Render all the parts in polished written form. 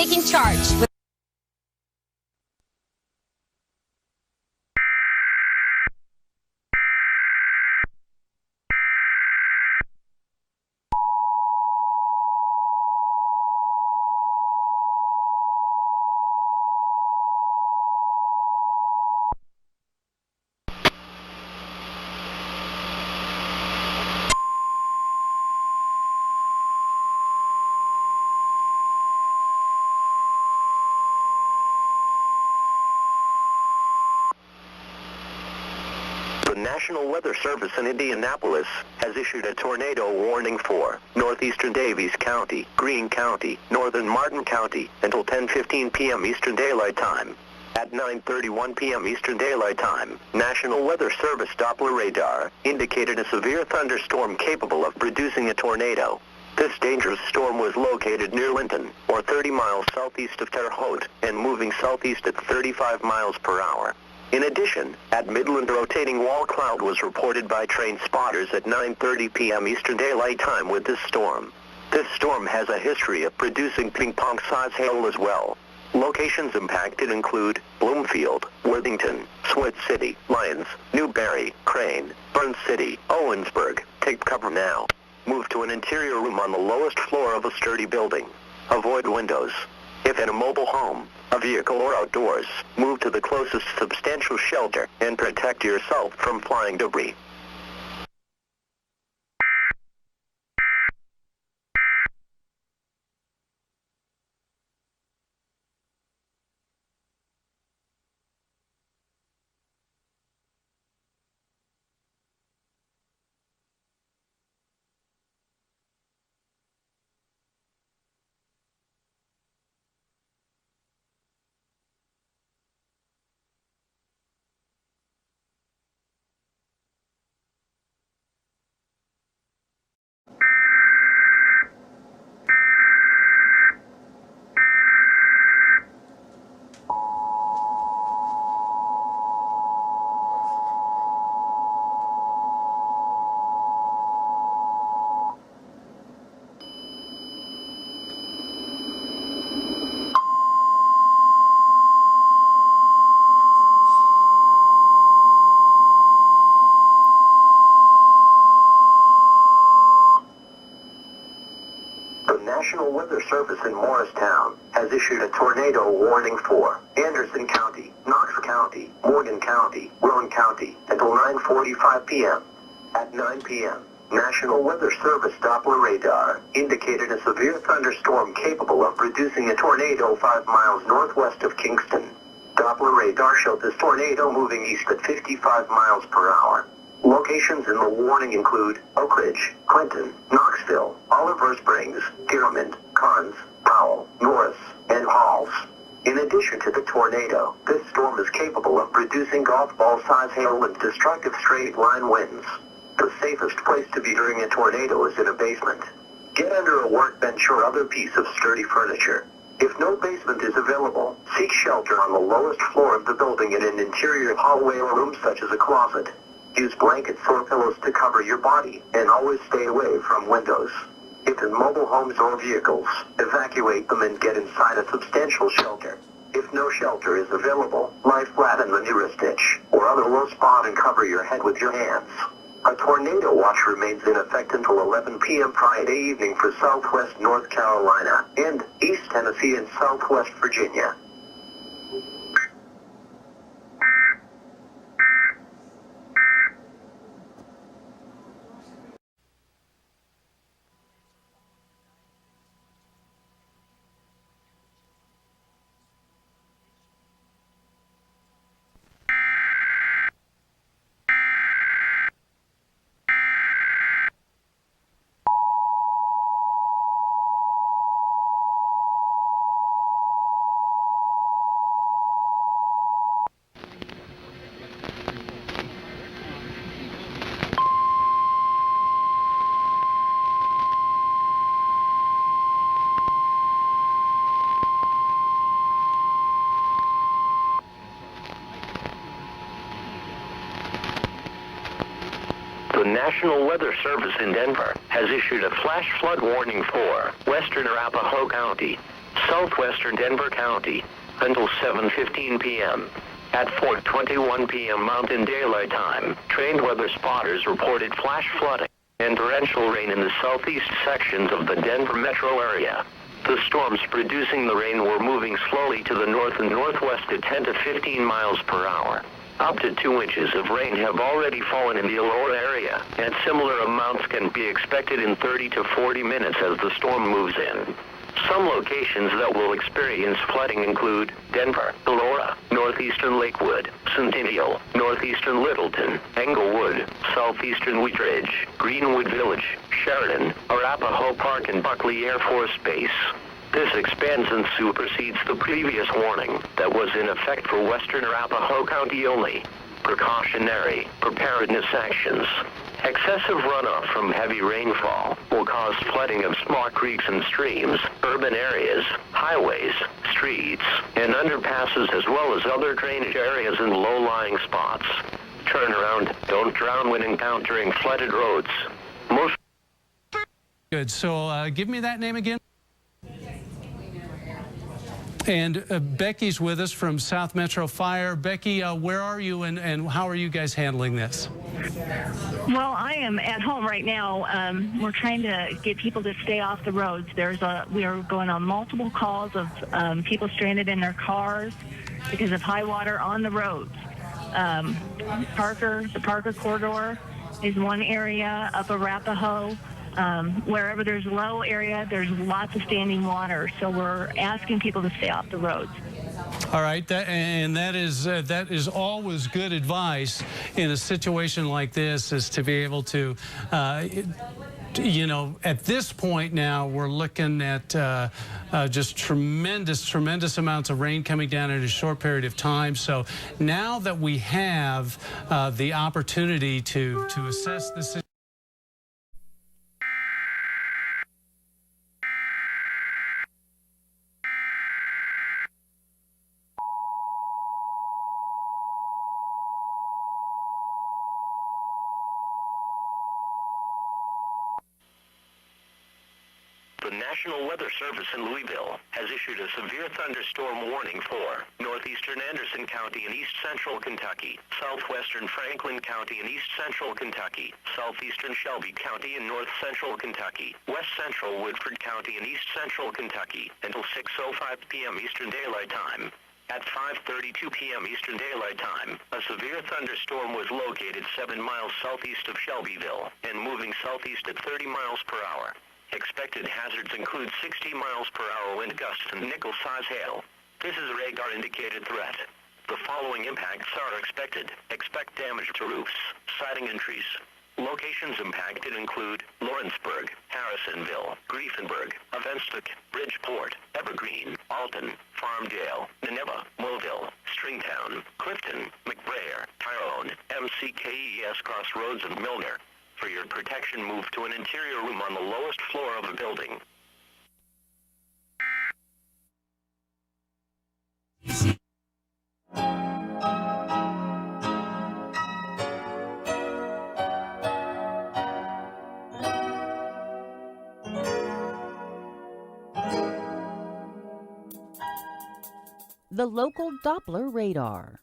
taking charge. The National Weather Service in Indianapolis has issued a tornado warning for northeastern Davies County, Greene County, northern Martin County until 10:15 p.m. Eastern Daylight Time. At 9:31 p.m. Eastern Daylight Time, National Weather Service Doppler radar indicated a severe thunderstorm capable of producing a tornado. This dangerous storm was located near Linton, or 30 miles southeast of Terre Haute, and moving southeast at 35 miles per hour. In addition, at Midland, a rotating wall cloud was reported by train spotters at 9:30 p.m. Eastern Daylight Time with this storm. This storm has a history of producing ping-pong-size hail as well. Locations impacted include Bloomfield, Worthington, Swift City, Lyons, Newberry, Crane, Burns City, Owensburg. Take cover now. Move to an interior room on the lowest floor of a sturdy building. Avoid windows. If in a mobile home, a vehicle, or outdoors, move to the closest substantial shelter and protect yourself from flying debris. National Weather Service in Morristown has issued a tornado warning for Anderson County, Knox County, Morgan County, Rowan County until 9:45 p.m. At 9 p.m., National Weather Service Doppler radar indicated a severe thunderstorm capable of producing a tornado 5 miles northwest of Kingston. Doppler radar showed this tornado moving east at 55 miles per hour. Locations in the warning include Oak Ridge, Clinton, Knoxville, Oliver Springs, Dearmond, Carnes, Powell, Norris, and Halls. In addition to the tornado, this storm is capable of producing golf ball-size hail and destructive straight-line winds. The safest place to be during a tornado is in a basement. Get under a workbench or other piece of sturdy furniture. If no basement is available, seek shelter on the lowest floor of the building in an interior hallway or room such as a closet. Use blankets or pillows to cover your body, and always stay away from windows. If in mobile homes or vehicles, evacuate them and get inside a substantial shelter. If no shelter is available, lie flat in the nearest ditch, or other low spot and cover your head with your hands. A tornado watch remains in effect until 11 p.m. Friday evening for southwest North Carolina, and East Tennessee and southwest Virginia. The National Weather Service in Denver has issued a flash flood warning for western Arapahoe County, southwestern Denver County, until 7:15 p.m. At 4:21 p.m. Mountain Daylight Time, trained weather spotters reported flash flooding and torrential rain in the southeast sections of the Denver metro area. The storms producing the rain were moving slowly to the north and northwest at 10 to 15 miles per hour. Up to 2 inches of rain have already fallen in the Aurora area, and similar amounts can be expected in 30 to 40 minutes as the storm moves in. Some locations that will experience flooding include Denver, Aurora, northeastern Lakewood, Centennial, northeastern Littleton, Englewood, southeastern Wheat Ridge, Greenwood Village, Sheridan, Arapahoe Park, and Buckley Air Force Base. This expands and supersedes the previous warning that was in effect for western Arapahoe County only. Precautionary preparedness actions. Excessive runoff from heavy rainfall will cause flooding of small creeks and streams, urban areas, highways, streets, and underpasses, as well as other drainage areas and low-lying spots. Turn around. Don't drown when encountering flooded roads. Most Good. So give me that name again. And Becky's with us from South Metro Fire. Becky, where are you and how are you guys handling this? Well, I am at home right now. We're trying to get people to stay off the roads. We are going on multiple calls of people stranded in their cars because of high water on the roads. The Parker corridor is one area, up Arapahoe. Wherever there's low area, there's lots of standing water. So we're asking people to stay off the roads. All right, that is always good advice in a situation like this, is to be able to, you know, at this point now we're looking at just tremendous amounts of rain coming down in a short period of time. So now that we have the opportunity to assess the situation. The National Weather Service in Louisville has issued a severe thunderstorm warning for northeastern Anderson County and east central Kentucky, southwestern Franklin County and east central Kentucky, southeastern Shelby County and north central Kentucky, west central Woodford County and east central Kentucky until 6:05 p.m. Eastern Daylight Time. At 5:32 p.m. Eastern Daylight Time, a severe thunderstorm was located 7 miles southeast of Shelbyville and moving southeast at 30 miles per hour. Expected hazards include 60 miles per hour wind gusts and nickel-size hail. This is a radar-indicated threat. The following impacts are expected. Expect damage to roofs, siding and trees. Locations impacted include Lawrenceburg, Harrisonville, Griefenberg, Avenstok, Bridgeport, Evergreen, Alton, Farmdale, Nineveh, Mulville, Stringtown, Clifton, McBrayer, Tyrone, MCKES Crossroads, and Milner. For your protection, move to an interior room on the lowest floor of a building. The local Doppler radar.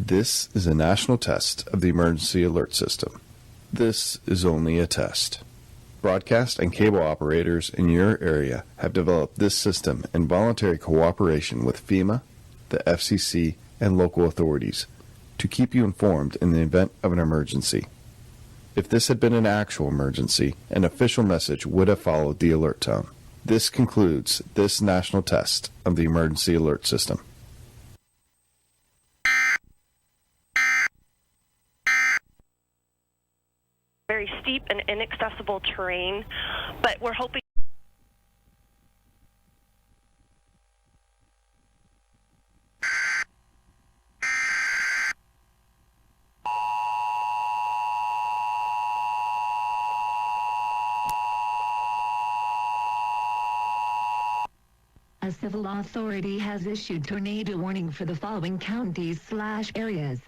This is a national test of the emergency alert system. This is only a test. Broadcast and cable operators in your area have developed this system in voluntary cooperation with FEMA, the FCC, and local authorities to keep you informed in the event of an emergency. If this had been an actual emergency, an official message would have followed the alert tone. This concludes this national test of the emergency alert system. Very steep and inaccessible terrain, but we're hoping. A civil authority has issued tornado warning for the following counties/areas.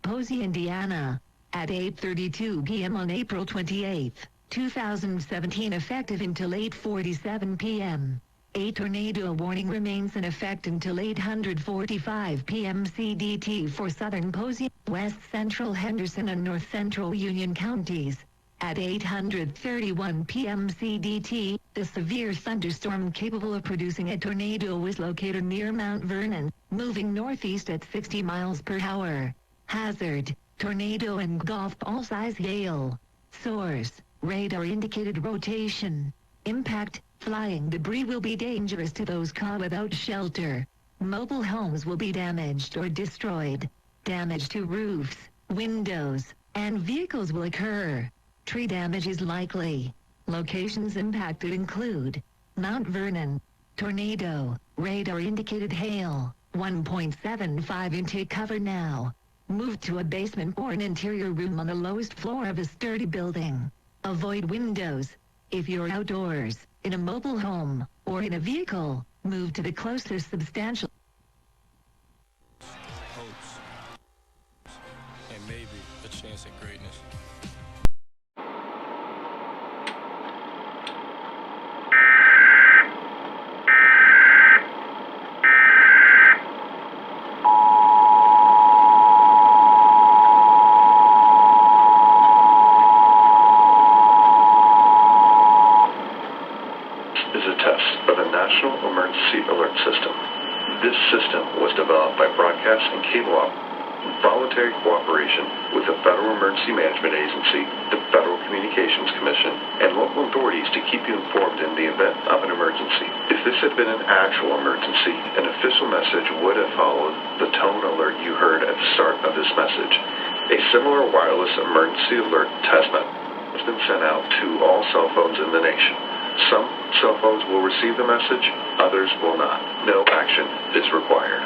Posey, Indiana, at 8:32 p.m. on April 28, 2017, effective until 8:47 p.m. A tornado warning remains in effect until 8:45 p.m. CDT for southern Posey, west central Henderson, and north central Union counties. At 8:31 p.m. CDT, the severe thunderstorm capable of producing a tornado is located near Mount Vernon, moving northeast at 60 miles per hour. Hazard: tornado and golf ball size hail. Source: radar indicated rotation. Impact: flying debris will be dangerous to those caught without shelter. Mobile homes will be damaged or destroyed. Damage to roofs, windows, and vehicles will occur. Tree damage is likely. Locations impacted include Mount Vernon. Tornado. Radar indicated hail. 1.75 in. Take cover now. Move to a basement or an interior room on the lowest floor of a sturdy building. Avoid windows. If you're outdoors, in a mobile home, or in a vehicle, move to the closest substantial. Hopes. And maybe a chance at greatness. Is a test of a national emergency alert system. This system was developed by broadcast and cable voluntary cooperation with the Federal Emergency Management Agency, the Federal Communications Commission, and local authorities to keep you informed in the event of an emergency. If this had been an actual emergency, an official message would have followed the tone alert you heard at the start of this message. A similar wireless emergency alert test has been sent out to all cell phones in the nation. Some cell phones will receive the message, others will not. No action is required.